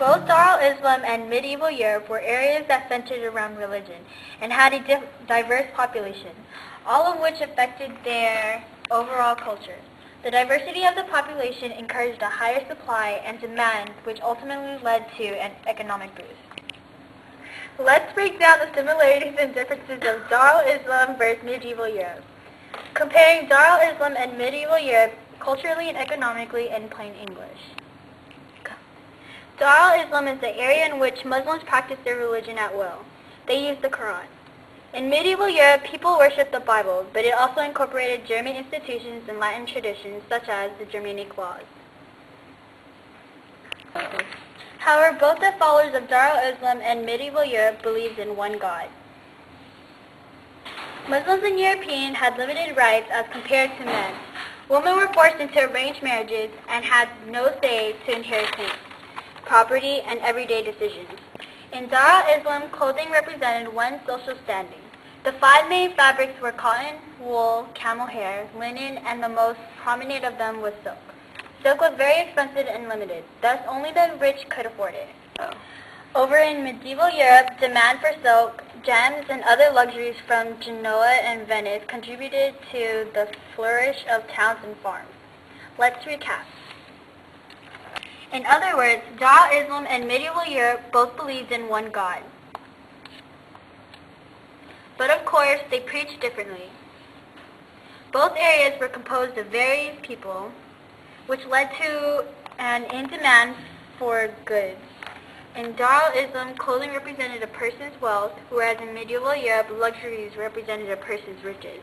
Both Dar Al-Islam and medieval Europe were areas that centered around religion and had a diverse population, all of which affected their overall culture. The diversity of the population encouraged a higher supply and demand, which ultimately led to an economic boost. Let's break down the similarities and differences of Dar al-Islam versus medieval Europe. Comparing Dar al-Islam and medieval Europe culturally and economically in plain English. Dar al-Islam is the area in which Muslims practice their religion at will. They use the Quran. In medieval Europe, people worshipped the Bible, but it also incorporated German institutions and Latin traditions, such as the Germanic laws. However, both the followers of Dar al-Islam and medieval Europe believed in one God. Muslims in Europeans had limited rights as compared to men. Women were forced into arranged marriages and had no say to inheritance, property, and everyday decisions. In Dar al-Islam, clothing represented one's social standing. The 5 main fabrics were cotton, wool, camel hair, linen, and the most prominent of them was silk. Silk was very expensive and limited, thus only the rich could afford it. Over in medieval Europe, demand for silk, gems, and other luxuries from Genoa and Venice contributed to the flourish of towns and farms. Let's recap. In other words, Dar al-Islam and medieval Europe both believed in one God. But of course, they preached differently. Both areas were composed of various people, which led to an in-demand for goods. In Dar al-Islam, clothing represented a person's wealth, whereas in medieval Europe, luxuries represented a person's riches.